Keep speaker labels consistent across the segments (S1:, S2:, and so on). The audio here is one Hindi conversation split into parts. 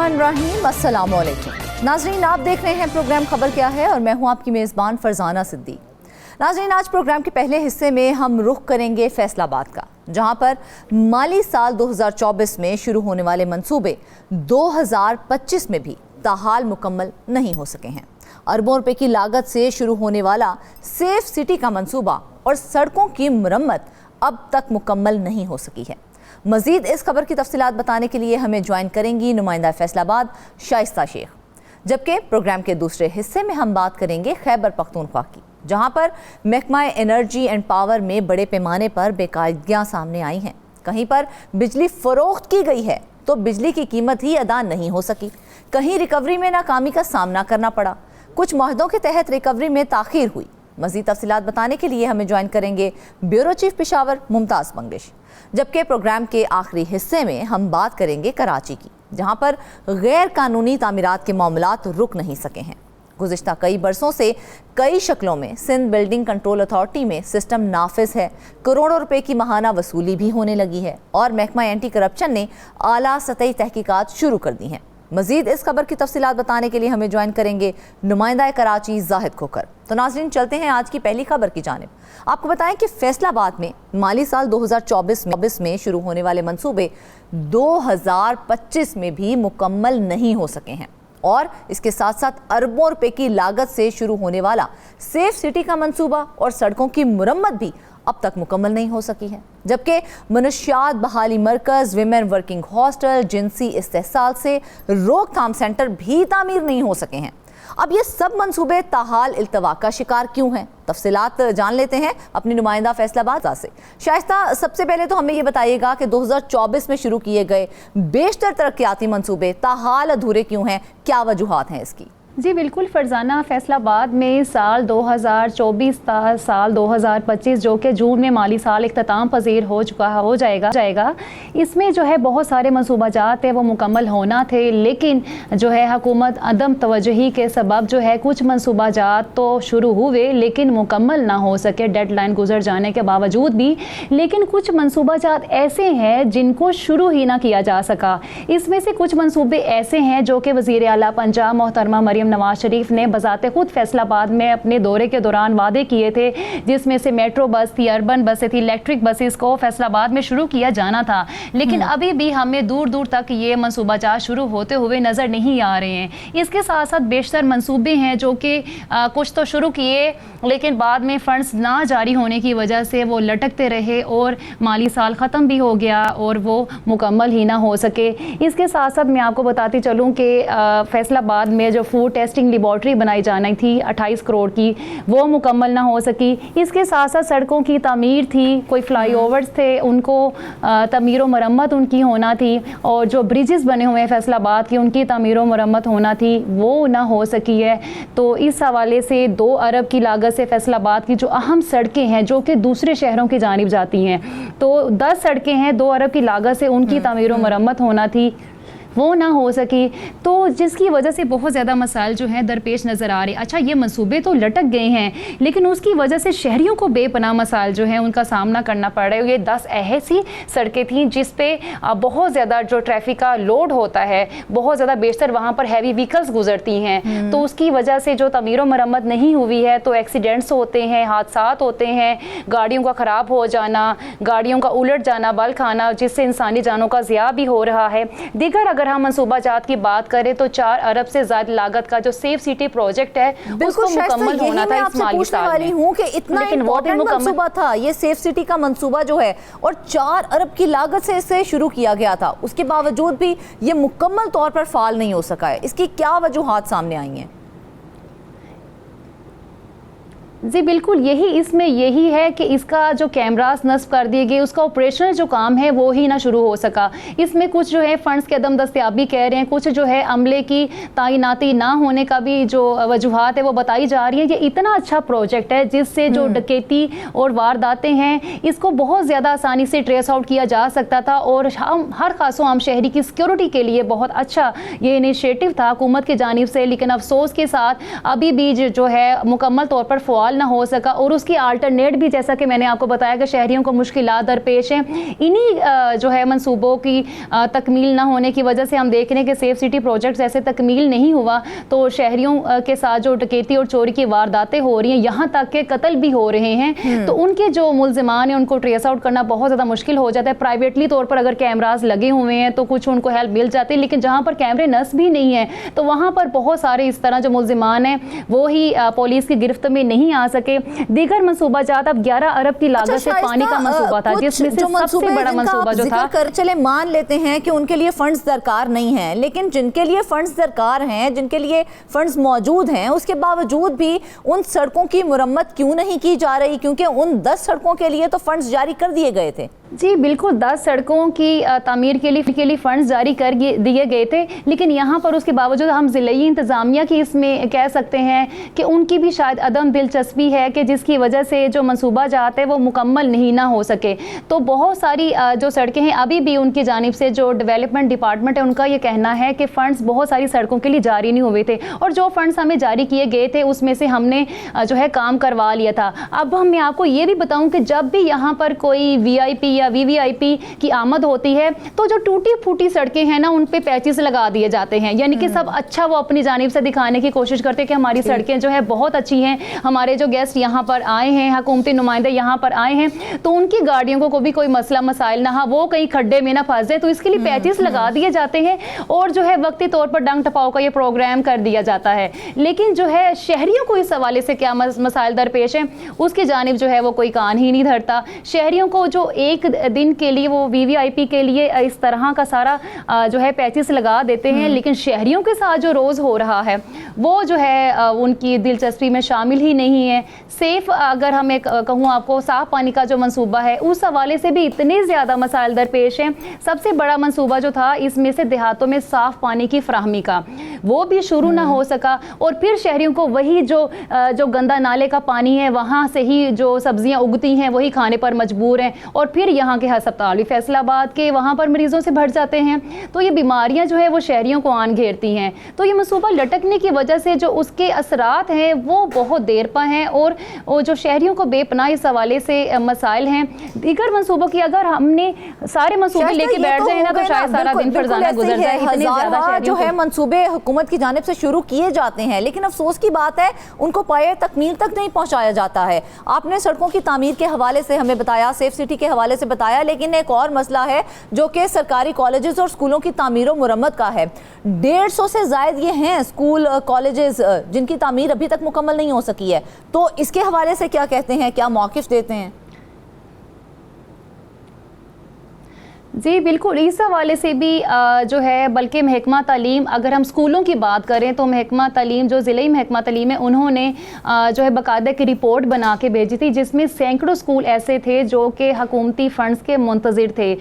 S1: बिस्मिल्लाहिर्रहमानिर्रहीम, अस्सलाम वालेकुम। नाज़रीन, आप देख रहे हैं प्रोग्राम खबर क्या है और मैं हूं आपकी मेज़बान फरजाना सिद्दीक। नाज़रीन, आज प्रोग्राम के पहले हिस्से में हम रुख करेंगे फैसलाबाद का, जहां पर माली साल 2024 में शुरू होने वाले मंसूबे 2025 में भी ताहाल मुकम्मल नहीं हो सके हैं। अरबों रुपए की लागत से शुरू होने वाला सेफ सिटी का मंसूबा और सड़कों की मरम्मत अब तक मुकम्मल नहीं हो सकी है। मजीद इस खबर की तफसीलात बताने के लिए हमें ज्वाइन करेंगी नुमाइंदा फैसलाबाद शाइस्ता शेख, जबकि प्रोग्राम के दूसरे हिस्से में हम बात करेंगे खैबर पख्तूनख्वा की, जहां पर महकमा एनर्जी एंड पावर में बड़े पैमाने पर बेकायदगियां सामने आई हैं। कहीं पर बिजली फरोख्त की गई है तो बिजली की कीमत ही अदा नहीं हो सकी, कहीं रिकवरी में नाकामी का सामना करना पड़ा, कुछ मुआहदों के तहत रिकवरी में ताखीर हुई। मज़ीद तफसीलात बताने के लिए हमें ज्वाइन करेंगे ब्यूरो चीफ पेशावर मुमताज़ मंगिश, जबकि प्रोग्राम के आखिरी हिस्से में हम बात करेंगे कराची की, जहां पर गैर कानूनी तामीरात के मामलात रुक नहीं सके हैं। गुज़िश्ता कई बरसों से कई शक्लों में सिंध बिल्डिंग कंट्रोल अथॉरिटी में सिस्टम नाफिज है, करोड़ों रुपए की माहाना वसूली भी होने लगी है और महकमा एंटी करप्शन ने आला सतही तहकीकात शुरू कर दी हैं। मजीद इस खबर की तफसीलात बताने के लिए हमें ज्वाइन करेंगे नुमाइंदा कराची जाहिद खोकर। तो नाज़रीन, चलते हैं आज की पहली खबर की जानिब। आपको बताएं कि फैसलाबाद में माली साल 2024 में शुरू होने वाले मंसूबे 2025 में भी मुकम्मल नहीं हो सके हैं और इसके साथ साथ अरबों रुपए की लागत से शुरू होने वाला सेफ सिटी का मंसूबा और सड़कों की मुरम्मत भी अब तक मुकम्मल नहीं हो सकी है, जबकि मनशियात बहाली मरकज, विमेन वर्किंग हॉस्टल, जिनसी इस्तेहसाल से रोकथाम सेंटर भी तामीर नहीं हो सके हैं। अब ये सब मंसूबे ताहाल इल्तवा का शिकार क्यों हैं? तफसीलात जान लेते हैं अपनी नुमाइंदा फैसलाबाद से। शाइस्ता, सबसे पहले तो हमें ये बताइएगा कि 2024 में शुरू किए गए बेशतर तरक्याती मंसूबे ताहाल अधूरे क्यों हैं, क्या वजूहात हैं इसकी?
S2: जी बिल्कुल फरजाना, फैसलाबाद में साल 2024 साल 2025 जो कि जून में माली साल इख्तिताम पजीर हो जाएगा इसमें जो है बहुत सारे मंसूबाजात है वो मुकम्मल होना थे, लेकिन जो है हुकूमत अदम तवज्जुही के सबब जो है कुछ मंसूबाजात तो शुरू हुए लेकिन मुकम्मल ना हो सके डेडलाइन गुजर जाने के बावजूद भी। लेकिन कुछ मंसूबाजात ऐसे हैं जिनको शुरू ही ना किया जा सका। इसमें से कुछ मंसूबे ऐसे हैं जो कि वज़ीर आला पंजाब मोहतरमा मरियम नवाज शरीफ ने बजाते खुद फैसलाबाद में अपने दौरे के दौरान वादे किए थे, जिसमें से मेट्रो बस थी, अर्बन बसें थी, इलेक्ट्रिक बसेस को फैसलाबाद में शुरू किया जाना था। लेकिन अभी भी हमें दूर दूर तक ये मंसूबाजात शुरू होते हुए नज़र नहीं आ रहे हैं। इसके साथ साथ बेशतर मंसूबे हैं जो कि कुछ तो शुरू किए लेकिन बाद में फंड्स ना जारी होने की वजह से वो लटकते रहे और माली साल ख़त्म भी हो गया और वो मुकम्मल ही ना हो सके। इसके साथ साथ मैं आपको बताती चलूँ कि फैसलाबाद में जो फूड टेस्टिंग लेबॉर्ट्री बनाई जानी थी 28 करोड़ की, वो मुकम्मल ना हो सकी। इसके साथ साथ सड़कों की तामीर थी, कोई फ्लाईओवर्स थे उनको तमीर व मरम्मत उनकी होना थी, और जो ब्रिजेस बने हुए हैं फैसलाबाद की उनकी तमीर व मरम्मत होना थी, वो ना हो सकी है। तो इस हवाले से 2 अरब की लागत से फैसलाबाद की जो अहम सड़कें हैं जो कि दूसरे शहरों की जानिब जाती हैं, तो 10 सड़कें हैं 2 अरब की लागत से उनकी तमीर व मरम्मत होना थी, वो ना हो सकी। तो जिसकी वजह से बहुत ज़्यादा मसाइल जो हैं दरपेश नज़र आ रहे हैं। अच्छा, ये मंसूबे तो लटक गए हैं लेकिन उसकी वजह से शहरियों को बेपनाह मसाइल जो हैं उनका सामना करना पड़ रहा है। ये 10 ऐसी सड़कें थीं जिस पे बहुत ज़्यादा जो ट्रैफिक का लोड होता है, बहुत ज़्यादा बेशतर वहाँ पर हैवी व्हीकल्स गुजरती हैं, तो उसकी वजह से जो तमीर व मरम्मत नहीं हुई है तो एक्सीडेंट्स होते हैं, हादसात होते हैं, गाड़ियों का ख़राब हो जाना, गाड़ियों का उलट जाना, बल खाना, जिससे इंसानी जानों का ज़िया भी हो रहा है। दीगर अगर हम मंसूबाजात की बात करें तो 4 अरब से ज्यादा लागत का जो सेफ सिटी प्रोजेक्ट है उसको मुकम्मल होना था इस माली साल में।
S1: हूं कि इतना इम्पोर्टेंट मंसूबा था ये सेफ सिटी का मंसूबा जो है और 4 अरब की लागत से इसे शुरू किया गया था, उसके बावजूद भी ये मुकम्मल तौर पर फाल नहीं हो सका है। इसकी क्या वजूहात सामने आई हैं?
S2: जी बिल्कुल, यही है कि इसका जो कैमरास नस्ब कर दिए गए, उसका ऑपरेशनल जो काम है वो ही ना शुरू हो सका। इसमें कुछ जो है फंड्स के अदम दस्तयाबी कह रहे हैं, कुछ जो है अमले की तैनाती ना होने का भी जो वजूहात है वो बताई जा रही है। ये इतना अच्छा प्रोजेक्ट है जिससे जो डकैती और वारदातें हैं इसको बहुत ज़्यादा आसानी से ट्रेस आउट किया जा सकता था और हम हर खासो आम शहरी की सिक्योरिटी के लिए बहुत अच्छा ये इनिशिएटिव था हुकूमत की जानिब से। लेकिन अफसोस के साथ अभी भी जो है मुकम्मल तौर पर बहाल ना हो सका और उसकी अल्टरनेट भी, जैसा कि मैंने आपको बताया कि शहरियों को मुश्किलात दरपेश हैं। इन्हीं जो है मंसूबों की तकमील ना होने की वजह से हम देख रहे हैं कि सेफ सिटी प्रोजेक्ट जैसे तकमील नहीं हुआ तो शहरियों के साथ जो डकैती और चोरी की वारदातें हो रही हैं, यहाँ तक के कत्ल भी हो रहे हैं। तो उनके जो मुल्जिमान हैं उनको ट्रेस आउट करना बहुत ज़्यादा मुश्किल हो जाता है। प्राइवेटली तौर पर अगर कैमराज लगे हुए हैं तो कुछ उनको हेल्प मिल जाती है, लेकिन जहाँ पर कैमरे नस्ब भी नहीं है तो वहाँ पर बहुत सारे इस तरह जो मुल्जिमान हैं वो ही पुलिस की गिरफ्त में नहीं आ सके। दीगर मनसूबाजात, अब 11 अरब की लागत से पानी का मनसूबा था, जिसमें से सबसे बड़ा मनसूबा जो था,
S1: चले मान लेते हैं कि उनके लिए फंड्स दरकार नहीं है, लेकिन जिनके लिए फंड्स दरकार हैं, जिनके लिए फंड्स मौजूद हैं, उसके बावजूद भी उन सड़कों की मुरम्मत क्यों नहीं की जा रही? क्योंकि उन 10 सड़कों के लिए तो फंड्स जारी कर दिए गए थे।
S2: जी बिल्कुल, 10 सड़कों की तामीर के लिए फ़ंड्स जारी कर दिए गए थे, लेकिन यहाँ पर उसके बावजूद हम ज़िलाई इंतज़ामिया की इसमें कह सकते हैं कि उनकी भी शायद अदम दिलचस्पी है कि जिसकी वजह से जो मनसूबा जात है वो मुकम्मल नहीं ना हो सके। तो बहुत सारी जो सड़कें हैं अभी भी उनकी जानिब से जो डेवलपमेंट डिपार्टमेंट है उनका ये कहना है कि फ़ंड्स बहुत सारी सड़कों के लिए जारी नहीं हुए थे, और जो फ़ंड्स हमें जारी किए गए थे उसमें से हमने जो है काम करवा लिया था। अब मैं आपको ये भी बताऊँ कि जब भी यहाँ पर कोई VIP या VVIP की आमद होती है तो जो टूटी फूटी सड़कें हैं ना उन पे पैचेस लगा दिए जाते हैं, यानी कि सब अच्छा वो अपनी जानिब से दिखाने की कोशिश करते हैं कि हमारी सड़कें जो है बहुत अच्छी हैं, हमारे जो गेस्ट यहाँ पर आए हैं, हुकूमती नुमाइंदे यहाँ पर आए हैं तो उनकी गाड़ियों को भी कोई मसला मसाइल ना हो, वो कहीं खड्डे में ना फंस जाए, तो इसके लिए पैचेस लगा दिए जाते हैं और जो है वक्ती तौर पर डंग टपाओ का ये प्रोग्राम कर दिया जाता है। लेकिन जो है शहरियों को इस हवाले से क्या मसाइल दरपेश हैं उसकी जानिब जो है वो कोई कान ही नहीं धरता। शहरियों को जो एक दिन के लिए वो VVIP के लिए इस तरह का सारा जो है पैचेस लगा देते हैं, लेकिन शहरियों के साथ जो रोज़ हो रहा है वो जो है उनकी दिलचस्पी में शामिल ही नहीं है। सेफ अगर हम एक कहूँ आपको साफ़ पानी का जो मंसूबा है उस हवाले से भी इतने ज़्यादा मसाइल दरपेश हैं। सबसे बड़ा मंसूबा जो था इसमें से देहातों में साफ़ पानी की फ्राहमी का, वो भी शुरू ना हो सका, और फिर शहरियों को वही जो गंदा नाले का पानी है वहाँ से ही जो सब्जियाँ उगती हैं वही खाने पर मजबूर हैं, और फिर यहाँ के अस्पताल भी फैसलाबाद के वहाँ पर मरीजों से भर जाते हैं। तो ये बीमारियाँ जो है वो शहरियों को आन घेरती हैं। तो ये मंसूबा लटकने की वजह से जो उसके असरात हैं वो बहुत देर पर हैं, और जो शहरियों को बेपनाह इस हवाले से मसाइल हैं। दीगर मंसूबों की अगर हमने सारे मंसूबे लेके बैठ जाए ना तो शायद सारा दिन फरजाना गुजर जाए। इतने ज़्यादा
S1: जो है मंसूबे हुकूमत की जानिब से शुरू किए जाते हैं, लेकिन अफसोस की बात है उनको पाए तकमील तक नहीं पहुँचाया जाता है। आपने सड़कों की तामीर के हवाले से हमें बताया, सेफ सिटी के हवाले से बताया, लेकिन एक और मसला है जो कि सरकारी कॉलेजेस और स्कूलों की तामीर और मुरम्मत का है। 150 से ज़ायद ये हैं स्कूल कॉलेजेस जिनकी तामीर अभी तक मुकम्मल नहीं हो सकी है। तो इसके हवाले से क्या कहते हैं, क्या मौक़िफ़ देते हैं?
S2: जी बिल्कुल, इस हवाले से भी जो है बल्कि महकमा तालीम, अगर हम स्कूलों की बात करें तो महकमा तालीम जो ज़िले महकमा तालीम है उन्होंने जो है बाकायदा की रिपोर्ट बना के भेजी थी, जिसमें सैकड़ों स्कूल ऐसे थे जो कि हुकूमती फ़ंड्स के मुंतज़िर थे।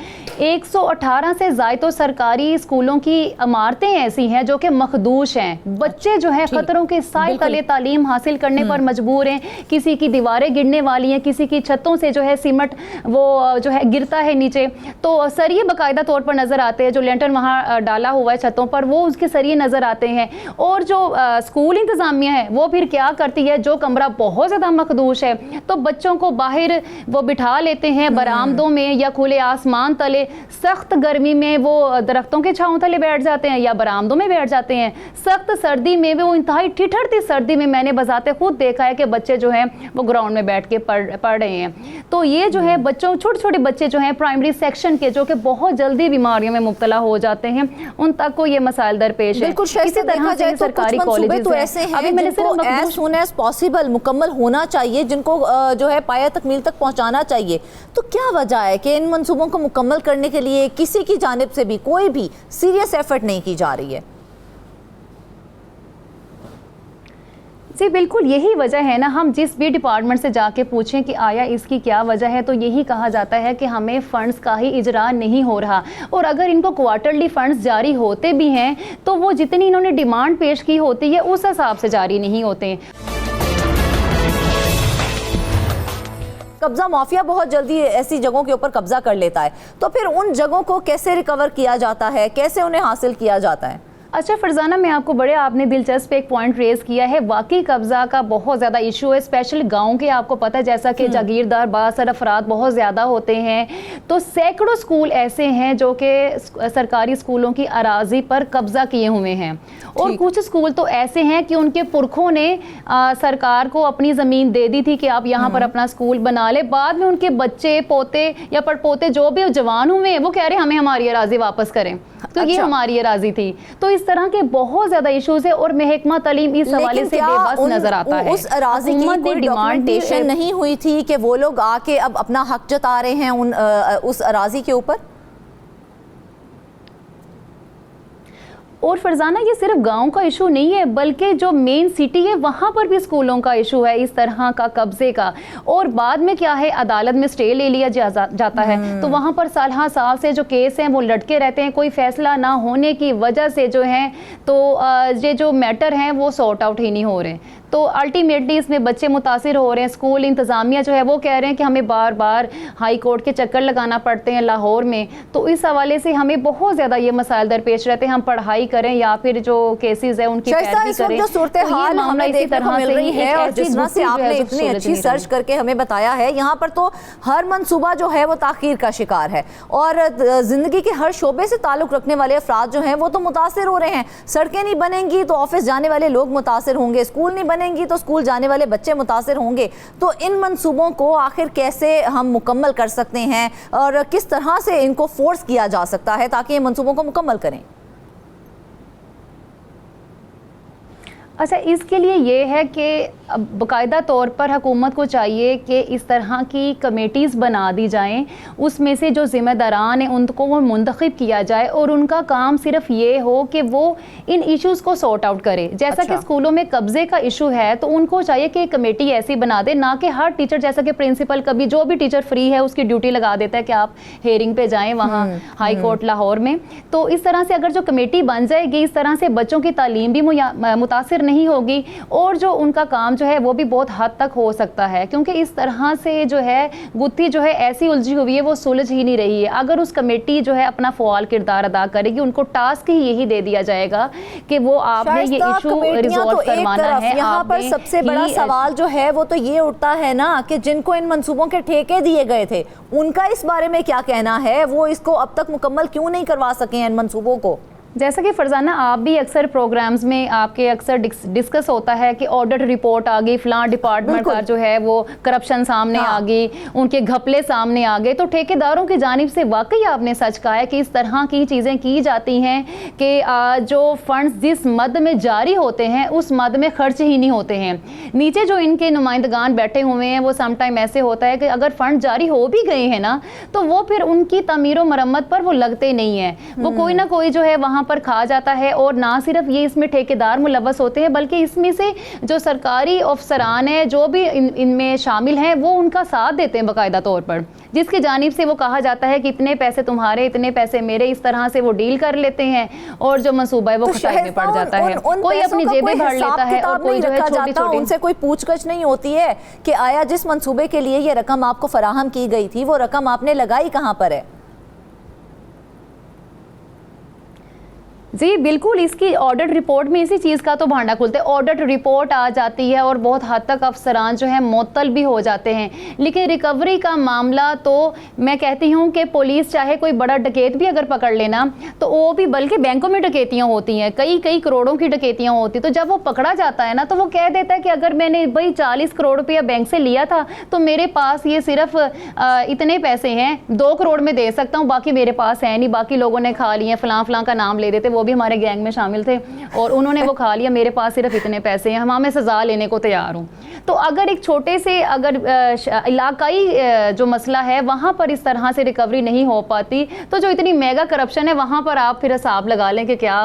S2: 118 से ज़ायद तो सरकारी स्कूलों की इमारतें ऐसी हैं जो कि मखदूश हैं। बच्चे जो है ख़तरों के साए तले तालीम हासिल करने पर मजबूर हैं। किसी की दीवारें गिरने वाली हैं, किसी की छतों से जो है सीमेंट वो जो है गिरता है नीचे, तो सरिये बाकायदा तौर पर नज़र आते हैं, जो लेंटर वहाँ डाला हुआ है छतों पर वो उसके सरिये नज़र आते हैं। और जो स्कूल इंतज़ामिया है वो फिर क्या करती है, जो कमरा बहुत ज़्यादा मखदूश है तो बच्चों को बाहर वो बिठा लेते हैं बरामदों में या खुले आसमान तले। सख्त गर्मी में वो दरख्तों के छांव तले बैठ जाते हैं या बरामदों में बैठ जाते हैं। सख्त सर्दी में वो इंतहाई ठिठुरती सर्दी में मैंने बजाते खुद देखा है कि बच्चे जो हैं वो ग्राउंड में बैठ के पढ़ रहे हैं। तो ये जो है बच्चों, छोटे छोटे बच्चे जो हैं प्राइमरी सेक्शन के, जो कि बहुत जल्दी बीमारियों में मुब्तला हो जाते हैं, उन तक को ये मसाइल दरपेश है।
S1: इसी तरह से सरकारी कॉलेजेस तो ऐसे हैं अभी मैंने सिर्फ एज सून एज पॉसिबल मुकम्मल होना चाहिए, जिनको जो है पाया तकमील तक पहुंचाना चाहिए। तो क्या वजह है कि इन मंसूबों को मुकम्मल करने के लिए किसी की जानिब से भी कोई भी सीरियस एफर्ट नहीं की जा रही है?
S2: जी बिल्कुल, यही वजह है ना। हम जिस भी डिपार्टमेंट से जाके पूछें कि आया इसकी क्या वजह है तो यही कहा जाता है कि हमें फ़ंड्स का ही इजरा नहीं हो रहा, और अगर इनको क्वार्टरली फ़ंड्स जारी होते भी हैं तो वो जितनी इन्होंने डिमांड पेश की होती है उस हिसाब से जारी नहीं होते।
S1: कब्जा माफिया बहुत जल्दी ऐसी जगहों के ऊपर कब्जा कर लेता है, तो फिर उन जगहों को कैसे रिकवर किया जाता है, कैसे उन्हें हासिल किया जाता है?
S2: अच्छा फरजाना, मैं आपको बड़े आपने दिलचस्प एक पॉइंट रेज किया है। वाकई कब्जा का बहुत ज़्यादा इशू है, स्पेशली गांव के। आपको पता है जैसा कि जागीरदार बासर अफराद बहुत ज़्यादा होते हैं, तो सैकड़ों स्कूल ऐसे हैं जो कि सरकारी स्कूलों की अराजी पर कब्जा किए हुए हैं, और कुछ स्कूल तो ऐसे हैं कि उनके पुरखों ने सरकार को अपनी ज़मीन दे दी थी कि आप यहाँ पर अपना स्कूल बना ले। बाद में उनके बच्चे, पोते या पड़पोते जो भी जवान हुए हैं, वो कह रहे हैं हमें हमारी अराजी वापस करें, तो ये हमारी अराजी थी। तो इस तरह के बहुत ज्यादा इश्यूज है, और महकमा तालीम इस हवाले से बेबस नजर आता है।
S1: उस अराजी की कोई डॉक्यूमेंटेशन नहीं हुई थी कि वो लोग आके अब अपना हक जता रहे हैं उस अराजी के ऊपर?
S2: और फरजाना, ये सिर्फ गांव का इशू नहीं है, बल्कि जो मेन सिटी है वहाँ पर भी स्कूलों का इशू है इस तरह का कब्जे का। और बाद में क्या है, अदालत में स्टे ले लिया जाता है, तो वहाँ पर साल से जो केस हैं वो लटके रहते हैं। कोई फैसला ना होने की वजह से जो है तो ये जो मैटर हैं वो सॉर्ट आउट ही नहीं हो रहे। तो अल्टीमेटली इसमें बच्चे मुतासिर हो रहे हैं। स्कूल इंतज़ामिया जो है वो कह रहे हैं कि हमें बार बार हाई कोर्ट के चक्कर लगाना पड़ते हैं लाहौर में। तो इस हवाले से हमें बहुत ज़्यादा ये मसाइल दरपेश रहते हैं। हम पढ़ाई करें या फिर जो केसेस है उनकी पैरवी करें,
S1: जो सूरत हाल हमें देखने को मिल रही है, और जिस तरह से आपने इतनी अच्छी सर्च करके हमें बताया है, यहाँ पर तो हर मंसूबा जो है वो ताखीर का शिकार है, और जिंदगी के हर शोबे से ताल्लुक रखने वाले अफराद जो हैं वो तो मुतासिर हो रहे हैं। सड़कें नहीं बनेंगी तो ऑफिस जाने वाले लोग मुतासिर होंगे, स्कूल नहीं बनेंगी तो स्कूल जाने वाले बच्चे मुतासिर होंगे। तो इन मंसूबों को आखिर कैसे हम मुकम्मल कर सकते हैं, और किस तरह से इनको फोर्स किया जा सकता है ताकि ये मंसूबों को मुकम्मल करें?
S2: अच्छा, इसके लिए ये है कि बाकायदा तौर पर हुकूमत को चाहिए कि इस तरह की कमेटीज़ बना दी जाएं, उसमें से जो ज़िम्मेदारान हैं उनको वो मुंतखब किया जाए, और उनका काम सिर्फ ये हो कि वो इन इश्यूज़ को सॉर्ट आउट करे। जैसा कि स्कूलों में कब्ज़े का इशू है, तो उनको चाहिए कि कमेटी ऐसी बना दे, ना कि हर टीचर, जैसा कि प्रिंसिपल कभी जो भी टीचर फ्री है उसकी ड्यूटी लगा देता है कि आप हेयरिंग पे जाएँ वहाँ हाई कोर्ट लाहौर में। तो इस तरह से अगर जो कमेटी बन जाएगी, इस तरह से बच्चों की तालीम भी मुतासिर नहीं होगी, और जो उनका काम जो है वो भी बहुत हद तक हो सकता है, क्योंकि इस तरह से जो है गुत्थी जो है ऐसी उलझी हुई है वो सुलझ ही नहीं रही है। अगर उस कमेटी जो है अपना फ़आल किरदार अदा करेगी, उनको टास्क ही यही दे दिया जाएगा कि वो आपने ये इशू रिजॉल्व करवाना है।
S1: यहाँ पर सबसे बड़ा सवाल जो है वो तो ये उठता है ना कि जिनको इन मंसूबों के ठेके दिए गए थे उनका इस बारे में क्या कहना है, वो इसको अब तक मुकम्मल क्यों नहीं करवा सके इन मंसूबों को?
S2: जैसा कि फरजाना, आप भी अक्सर प्रोग्राम्स में आपके अक्सर डिस्कस होता है कि ऑडिट रिपोर्ट आ गई, फलां डिपार्टमेंट का जो है वो करप्शन सामने आ गई, उनके घपले सामने आ गए। तो ठेकेदारों की जानिब से वाकई आपने सच कहा है कि इस तरह की चीज़ें की जाती हैं कि जो फंड्स जिस मद में जारी होते हैं उस मद में खर्च ही नहीं होते हैं। नीचे जो इनके नुमाइंदगान बैठे हुए हैं वो समटाइम ऐसे होता है कि अगर फंड जारी हो भी गए हैं ना, तो वो फिर उनकी तमीर व मरम्मत पर वो लगते नहीं हैं, वो कोई ना कोई जो है वहाँ पर खा जाता है। और ना सिर्फ ये इसमें ठेकेदार मुलव्वस होते हैं, बल्कि इसमें से जो सरकारी अफसरान है जो भी इनमें शामिल हैं वो उनका साथ देते हैं बाकायदा तौर पर, जिसकी जानिब से वो कहा जाता है कि इतने पैसे तुम्हारे, इतने पैसे मेरे, इस तरह से वो डील कर लेते हैं, और जो मंसूबा है वो खटाई में पड़ जाता है। कोई अपनी जेबें भर लेता है, और कोई जो है छोटी-छोटी,
S1: उनसे कोई पूछगछ नहीं होती है कि आया जिस मंसूबे के लिए ये रकम आपको फराहम की गई थी वो रकम आपने लगाई कहाँ पर है?
S2: जी बिल्कुल, इसकी ऑडिट रिपोर्ट में इसी चीज़ का तो भांडा खुलता है। ऑडिट रिपोर्ट आ जाती है और बहुत हद तक अफसरान जो है मुअत्तल भी हो जाते हैं, लेकिन रिकवरी का मामला तो मैं कहती हूँ कि पुलिस चाहे कोई बड़ा डकैत भी अगर पकड़ लेना तो वो भी, बल्कि बैंकों में डकैतियाँ होती हैं, कई करोड़ों की डकैतियाँ होती, तो जब वो पकड़ा जाता है ना तो वो कह देता है कि अगर मैंने भाई 40 करोड़ रुपया बैंक से लिया था तो मेरे पास ये सिर्फ इतने पैसे हैं, 2 करोड़ में दे सकता हूँ, बाकी मेरे पास है नहीं, बाकी लोगों ने खा लिए, फलां का नाम ले देते, वो भी हमारे गैंग में शामिल थे और उन्होंने वो खा लिया, मेरे पास सिर्फ इतने पैसे हैं, मैं सजा लेने को तैयार हूँ। तो अगर एक छोटे से अगर इलाकाई जो मसला है वहाँ पर इस तरह से रिकवरी नहीं हो पाती, तो जो इतनी मेगा करप्शन है वहाँ पर आप फिर हिसाब लगा लें कि क्या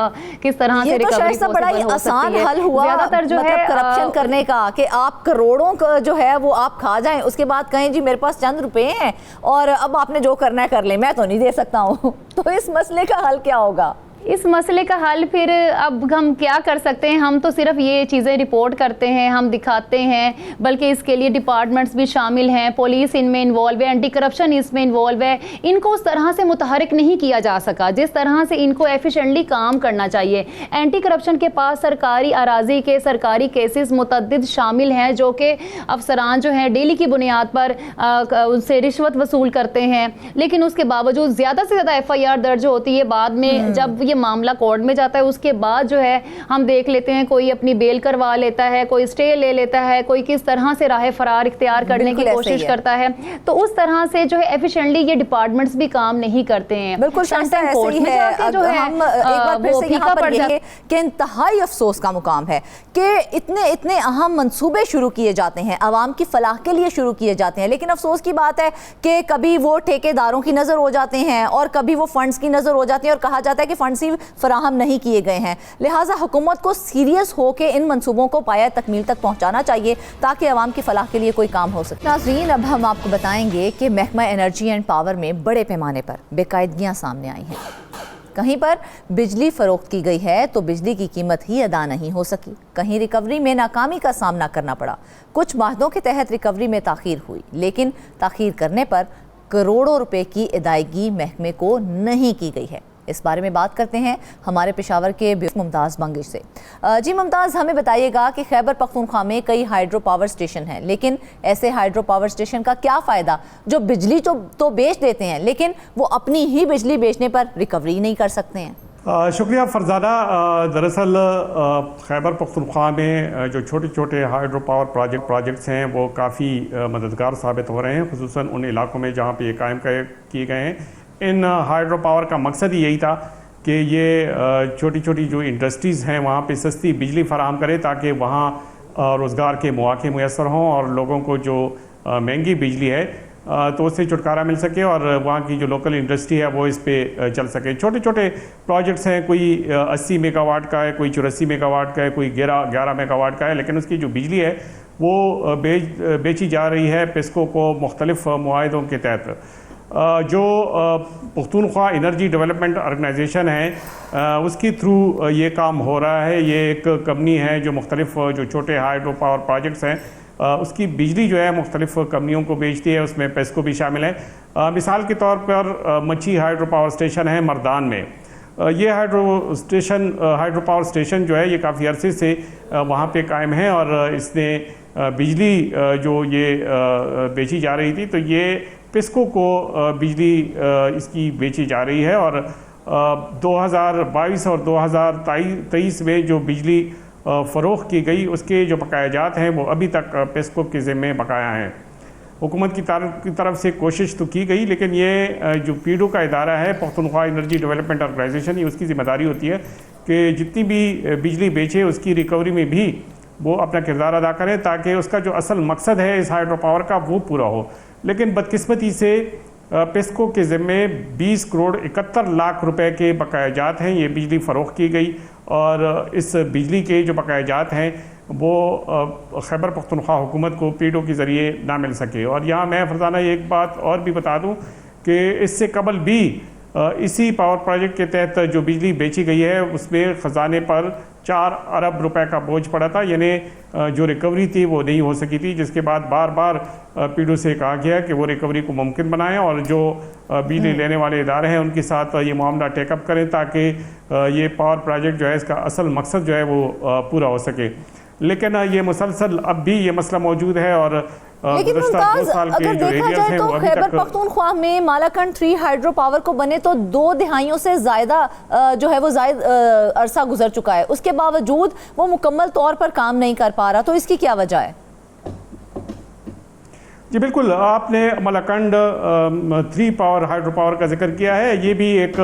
S2: किस तरह से रिकवरी पॉसिबल हो सकती है।
S1: हल हुआ
S2: ज्यादातर जो है
S1: करप्शन करने का कि आप करोड़ों का जो है वो आप खा जाएं, उसके बाद कहें जी मेरे पास चंद रुपए हैं और अब आपने जो करना है कर ले, मैं तो नहीं दे सकता हूँ। तो इस मसले का हल क्या होगा?
S2: इस मसले का हल फिर अब हम क्या कर सकते हैं? हम तो सिर्फ ये चीज़ें रिपोर्ट करते हैं, हम दिखाते हैं, बल्कि इसके लिए डिपार्टमेंट्स भी शामिल हैं, पुलिस इनमें इन्वॉल्व है, एंटी करप्शन इसमें इन्वॉल्व है। इनको उस तरह से मुतहरिक नहीं किया जा सका जिस तरह से इनको एफिशिएंटली काम करना चाहिए। एंटी करप्शन के पास सरकारी अराजी के सरकारी केसेस मुतअद्दिद शामिल हैं, जो कि अफसरान जो हैं डेली की बुनियाद पर उनसे रिश्वत वसूल करते हैं, लेकिन उसके बावजूद ज़्यादा से ज़्यादा FIR दर्ज होती है। बाद में जब ये मामला कोर्ट में जाता है उसके बाद जो है हम देख लेते हैं कोई अपनी बेल करवा लेता है, कोई स्टे ले लेता है, कोई किस तरह से राह फरार इख्तियार करने की कोशिश करता है। तो उस तरह से जो है एफिशिएंटली ये डिपार्टमेंट्स भी काम नहीं करते हैं।
S1: बिल्कुल शांता ऐसे ही है। जो है हम एक बार फिर से यहाँ पर ये कि इंतहाई अफसोस का मुकाम है कि इतने अहम मंसूबे शुरू किए जाते हैं, आवाम की फलाह के लिए शुरू किए जाते हैं, लेकिन अफसोस की बात है कि कभी वो ठेकेदारों की नज़र हो जाते हैं और कभी वो फंड्स की नज़र हो जाती है और कहा जाता है कि फंड्स ही फराहम नहीं किए गए हैं। लिहाजा हुकूमत को सीरियस होकर इन मंसूबों को पाया तकमील तक पहुँचाना चाहिए ताकि आवाम की फलाह के लिए कोई काम हो सके। नाज़रीन, अब हम आपको बताएंगे कि महकमा एनर्जी एंड पावर में बड़े पैमाने पर बेकायदगियाँ सामने आई हैं। कहीं पर बिजली फरोख्त की गई है तो बिजली की कीमत ही अदा नहीं हो सकी, कहीं रिकवरी में नाकामी का सामना करना पड़ा। कुछ माहदों के तहत रिकवरी में ताख़ीर हुई, लेकिन ताख़ीर करने पर करोड़ों रुपए की अदायगी महकमे को नहीं की गई है। इस बारे में बात करते हैं हमारे पेशावर के मुमताज़ बंगिश से। जी मुमताज़, हमें बताइएगा कि खैबर पख्तूनख्वा में कई हाइड्रो पावर स्टेशन हैं, लेकिन ऐसे हाइड्रो पावर स्टेशन का क्या फ़ायदा जो बिजली तो बेच देते हैं, लेकिन वो अपनी ही बिजली बेचने पर रिकवरी नहीं कर सकते हैं।
S3: शुक्रिया फरजाना। दरअसल खैबर पख्तूनख्वा में जो छोटे छोटे हाइड्रो पावर प्रोजेक्ट्स हैं वो काफ़ी मददगार साबित हो रहे हैं, खुसूसन उन इलाकों में जहाँ पे ये कायम किए गए हैं। इन हाइड्रो पावर का मकसद ही यही था कि ये छोटी छोटी जो इंडस्ट्रीज़ हैं वहाँ पे सस्ती बिजली फराहम करे ताकि वहाँ रोज़गार के मौके मुयसर हों और लोगों को जो महंगी बिजली है तो उससे छुटकारा मिल सके और वहाँ की जो लोकल इंडस्ट्री है वो इस पे चल सके। छोटे छोटे प्रोजेक्ट्स हैं, कोई 80 मेगावाट का है, कोई 84 मेगावाट का है, कोई 11 मेगावाट का है, लेकिन उसकी जो बिजली है वो बेची जा रही है पेस्को को मुख्तलिफ मुआहदों के तहत। जो पख्तूनख्वा एनर्जी डेवलपमेंट ऑर्गेनाइजेशन है उसके थ्रू ये काम हो रहा है। ये एक कंपनी है जो मुख्तलिफ जो छोटे हाइड्रो पावर प्रोजेक्ट्स हैं उसकी बिजली जो है मुख्तलिफ कंपनियों को बेचती है, उसमें पेस्को भी शामिल है। मिसाल के तौर पर मच्छी हाइड्रो पावर स्टेशन है मर्दान में। ये हाइड्रो पावर स्टेशन जो है ये काफ़ी अरसे से वहाँ पे कायम है और इसने बिजली जो ये बेची जा रही थी तो ये पेस्को को बिजली इसकी बेची जा रही है और 2022 और 2023 में जो बिजली फ़रोख्त की गई उसके जो बकायाजात हैं वो अभी तक पेस्को के ज़िम्मे बकाया हैं। हुकूमत की तरफ से कोशिश तो की गई, लेकिन ये जो पीडो का इदारा है पख्तूनख्वा एनर्जी डेवलपमेंट ऑर्गेनाइजेशन, ये उसकी ज़िम्मेदारी होती है कि जितनी भी बिजली बेचे उसकी रिकवरी में भी वो अपना किरदार अदा करें ताकि उसका जो असल मकसद है इस हाइड्रो पावर का वो पूरा हो। लेकिन बदकिस्मती से पेस्को के ज़िम्मे 20 करोड़ 71 लाख रुपए के बकायाजात हैं। ये बिजली फ़रोख्त की गई और इस बिजली के जो बकायाजात हैं वो खैबर पख्तूनख्वा हुकूमत को पीडो के ज़रिए ना मिल सके। और यहाँ मैं फरजाना एक बात और भी बता दूँ कि इससे कबल भी इसी पावर प्रोजेक्ट के तहत जो बिजली बेची गई है उसमें ख़जाने पर 4 अरब रुपए का बोझ पड़ा था, यानी जो रिकवरी थी वो नहीं हो सकी थी, जिसके बाद बार बार पीडो से कहा गया कि वो रिकवरी को मुमकिन बनाएं और जो बिजली लेने वाले इदारे हैं उनके साथ ये मामला टेकअप करें ताकि ये पावर प्रोजेक्ट जो है इसका असल मकसद जो है वो पूरा हो सके। लेकिन ये मुसलसल अब भी ये मसला मौजूद है और
S1: लेकिन मुमताज, अगर देखा जाए तो खैबर पख्तूनख्वा में मालाकंड 3 हाइड्रो पावर को बने तो 2 दिहाइयों से ज़्यादा जो है वो अरसा गुजर चुका है, उसके बावजूद वो मुकम्मल तौर पर काम नहीं कर पा रहा, तो इसकी क्या वजह है?
S3: जी बिल्कुल, आपने मालाकंड 3 पावर हाइड्रो पावर का जिक्र किया है। ये भी एक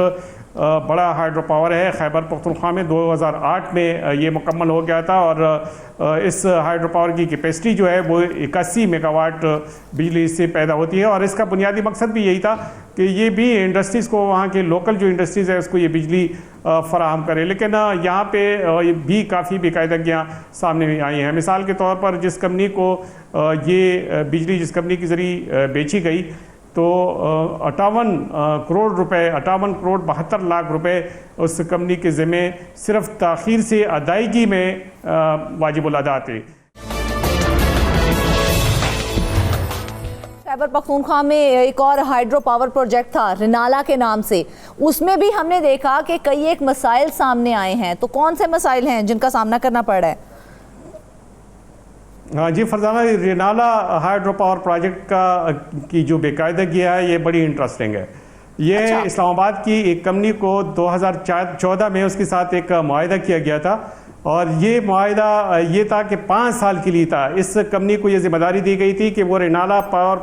S3: बड़ा हाइड्रो पावर है। खैबर पख्तूनख्वा में 2008 में ये मुकम्मल हो गया था और इस हाइड्रो पावर की कैपेसिटी जो है वो 81 मेगावाट बिजली इससे पैदा होती है और इसका बुनियादी मकसद भी यही था कि ये भी इंडस्ट्रीज़ को, वहाँ के लोकल जो इंडस्ट्रीज़ है उसको ये बिजली फराहम करे। लेकिन यहाँ पे भी काफ़ी बेकायदगियाँ सामने आई हैं। मिसाल के तौर पर जिस कंपनी को ये बिजली जिस कंपनी के ज़रिए बेची गई तो 58 करोड़ रुपए, 58 करोड़ 72 लाख रुपए उस कंपनी के ज़िम्मे सिर्फ ताख़ीर से अदायगी में वाजिबुल अदा थे।
S1: खैबर पख्तूनख्वा में एक और हाइड्रो पावर प्रोजेक्ट था रिनाला के नाम से, उसमें भी हमने देखा कि कई एक मसाइल सामने आए हैं, तो कौन से मसाइल हैं जिनका सामना करना पड़ रहा है?
S3: हाँ जी Farzana, Renala hydro power project की जो बेकायदगी है ये बड़ी इंटरेस्टिंग है। ये
S1: अच्छा।
S3: इस्लामाबाद की एक कंपनी को 2014 में उसके साथ एक मुआहिदा किया गया था, और ये मुआहिदा ये था कि 5 साल के लिए था। इस कंपनी को ये जिम्मेदारी दी गई थी कि वो रिनाला पावर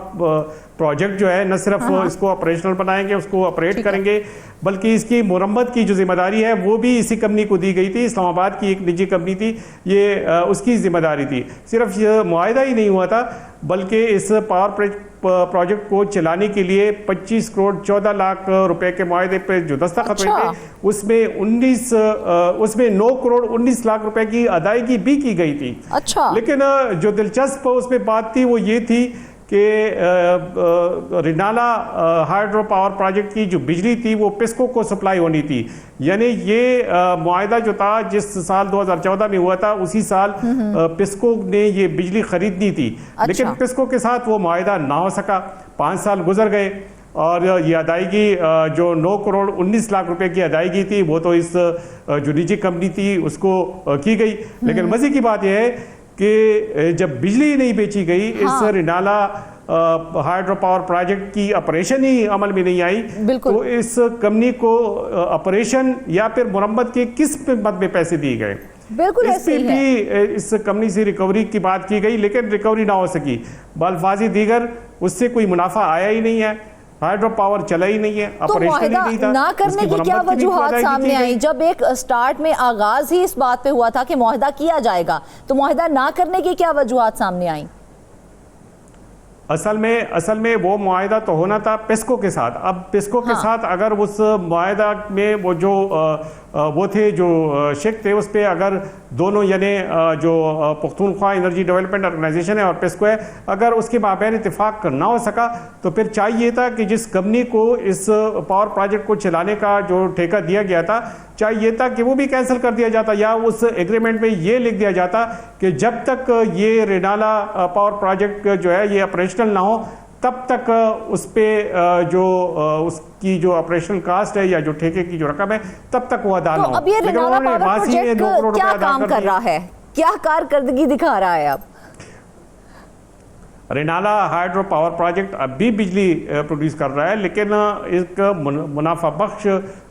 S3: प्रोजेक्ट जो है न सिर्फ इसको ऑपरेशनल बनाएंगे, उसको ऑपरेट करेंगे, बल्कि इसकी मुरम्मत की जो जिम्मेदारी है वो भी इसी कंपनी को दी गई थी। इस्लामाबाद की एक निजी कंपनी थी, ये उसकी जिम्मेदारी थी। सिर्फ ये मुआहिदा ही नहीं हुआ था, बल्कि इस पावर प्रोजेक्ट को चलाने के लिए 25 करोड़ 14 लाख रुपए के मुआहिदे पे जो दस्तखत हुए थे, उसमें 9 करोड़ 19 लाख रुपए की अदायगी भी की गई थी।
S1: अच्छा।
S3: लेकिन जो दिलचस्प उसमें बात थी वो ये थी कि रिनाला हाइड्रो पावर प्रोजेक्ट की जो बिजली थी वो पिस्को को सप्लाई होनी थी। यानी ये मुआहिदा जो था जिस साल 2014 में हुआ था, उसी साल पिस्को ने ये बिजली खरीदनी थी।
S1: अच्छा।
S3: लेकिन पिस्को के साथ वो मुआहिदा ना हो सका, 5 साल गुजर गए, और ये अदायगी जो 9 करोड़ 19 लाख रुपए की अदायगी थी वो तो इस जो निजी कंपनी थी उसको की गई। लेकिन मजे की बात यह है कि जब बिजली नहीं बेची गई, इस रिनाला हाइड्रो पावर प्रोजेक्ट की ऑपरेशन ही अमल में नहीं आई, तो इस कंपनी को ऑपरेशन या फिर मुरम्मत के किस मद में पैसे दिए गए?
S1: बिल्कुल
S3: इस पे भी इस कंपनी से रिकवरी की बात की गई, लेकिन रिकवरी ना हो सकी। बल्फाजी दीगर उससे कोई मुनाफा आया ही नहीं है, हाइड्रो पावर चला ही नहीं है,
S1: तो मुआहिदा ना करने की क्या वजूहात सामने आई? जब एक स्टार्ट में आगाज ही इस बात पे हुआ था कि मुआहिदा किया जाएगा, तो मुआहिदा ना करने की क्या वजूहात सामने आई?
S3: असल में वो मुआहिदा तो होना था पिस्को के साथ। अब पिस्को के साथ अगर उस मुआहिदा में वो जो वो थे जो शेख थे, उस पर अगर दोनों यानी जो पख्तूनख्वा एनर्जी डेवलपमेंट ऑर्गेनाइजेशन है और पिस्को है, अगर उसके माबैन इत्तेफाक ना हो सका, तो फिर चाहिए था कि जिस कंपनी को इस पावर प्रोजेक्ट को चलाने का जो ठेका दिया गया था, चाहिए था कि वो भी कैंसिल कर दिया जाता, या उस एग्रीमेंट में ये लिख दिया जाता कि जब तक ये रिनाला पावर प्रोजेक्ट जो है ये ऑपरेशनल ना हो, तब तक उस पे जो उसकी जो ऑपरेशनल कास्ट है या जो ठेके की जो रकम है, तब तक वो अदा ना हो।
S1: अब ये रिनाला पावर प्रोजेक्ट क्या काम कर रहा है, क्या कारकर्दगी दिखा रहा है? अब
S3: रिनाला हाइड्रो पावर प्रोजेक्ट अब भी बिजली प्रोड्यूस कर रहा है, लेकिन एक मुनाफा बख्श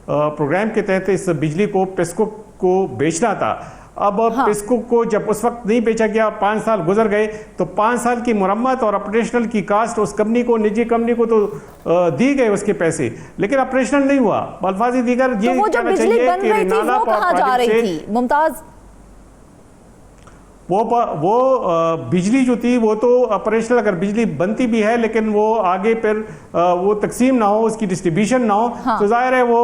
S3: प्रोग्राम के तहत इस बिजली को पिस्को को बेचना था। अब पिस्को को जब उस वक्त नहीं बेचा गया, 5 साल गुजर गए, तो 5 साल की मुरम्मत और ऑपरेशनल की कास्ट उस कंपनी को, निजी कंपनी को तो दी गए उसके पैसे, लेकिन ऑपरेशनल नहीं हुआ। अल्फाजी दीगर ये कहना चाहिए कि रिनाला पावर प्रोजेक्ट से
S1: मुमताज
S3: वो बिजली जो थी वो तो ऑपरेशनल, अगर बिजली बनती भी है लेकिन वो आगे फिर वो तकसीम ना हो, उसकी डिस्ट्रीब्यूशन ना हो, तो जाहिर है वो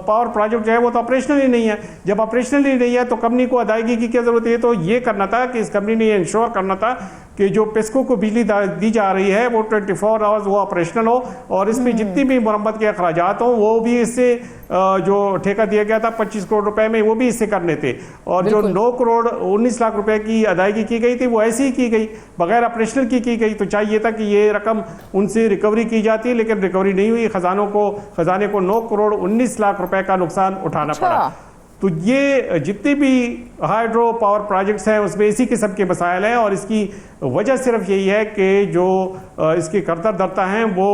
S3: पावर प्रोजेक्ट जो है वो तो ऑपरेशनल ही नहीं है। जब ऑपरेशनल ही नहीं है तो कंपनी को अदायगी की क्या जरूरत है? तो ये करना था कि इस कंपनी ने ये इंश्योर करना था कि जो पिस्को को बिजली दी जा रही है वो 24 आवर्स वो ऑपरेशनल हो, और इसमें जितनी भी मुरम्मत के अखराजात हों वो भी इससे जो ठेका दिया गया था 25 करोड़ रुपए में, वो भी इससे करने थे। और जो 9 करोड़ 19 लाख रुपए की अदायगी की गई थी वो ऐसी ही की गई, बगैर ऑपरेशनल की गई। तो चाहिए था कि ये रकम उनसे रिकवरी की जाती, लेकिन रिकवरी नहीं हुई। खजाने को 9 करोड़ 19 लाख रुपए का नुकसान उठाना पड़ा। तो ये जितने भी हाइड्रो पावर प्रोजेक्ट्स हैं उसमें इसी किस्म के मसाइल हैं, और इसकी वजह सिर्फ यही है कि जो इसके कर्ता धर्ता हैं वो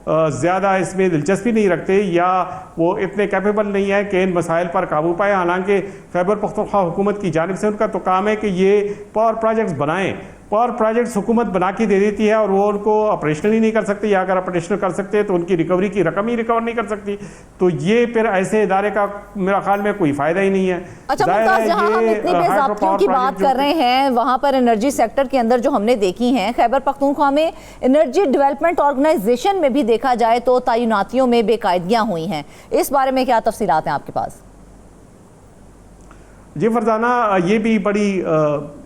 S3: ज़्यादा इसमें दिलचस्पी नहीं रखते, या वो इतने कैपेबल नहीं है कि इन मसाइल पर काबू पाए। हालांकि खैबर पख्तूनख्वा हुकूमत की जानिब से उनका तो काम है कि ये पावर प्रोजेक्ट्स बनाएं। पावर प्रोजेक्ट्स हुकूमत बना के दे देती है और वो उनको ऑपरेशनल ही नहीं कर सकती, या अगर ऑपरेशनल कर सकते हैं तो उनकी रिकवरी की रकम ही रिकवर नहीं कर सकती। तो ये फिर ऐसे इदारे का मेरा ख्याल में कोई फ़ायदा ही नहीं है।
S1: अच्छा मुमताज, जहां हम इतनी बेज़ाब्तियों की बात कर रहे हैं, वहां पर एनर्जी सेक्टर के अंदर जो हमने देखी हैं, खैबर पख्तूनख्वा में एनर्जी डेवलपमेंट ऑर्गेनाइजेशन में भी देखा जाए तो तैनातियों में बेकायदगियां हुई हैं। इस बारे में क्या तफसीलात हैं आपके पास?
S3: जी फरजाना, ये भी बड़ी